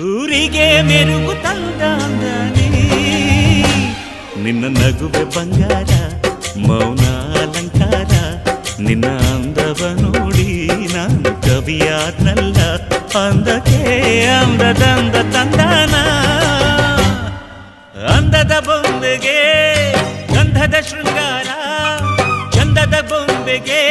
ಊರಿಗೆ ಮೆರುಗು ತಂದ ಅಂದಾನೆ ನಿನ್ನ ನಗುವೆ ಬಂಗಾರ ಮೌನ ಅಲಂಕಾರ ನಿನ್ನ ಅಂದವ ನೋಡಿ ನಾನು ಕವಿಯಾದ್ನಲ್ಲ ಅಂದಕ್ಕೆ ಅಂದದಂದ ತಂದಾನ ಅಂದದ ಬೊಂಬೆಗೆ ಗಂಧದ ಶೃಂಗಾರ ಚಂದದ ಬೊಂಬೆಗೆ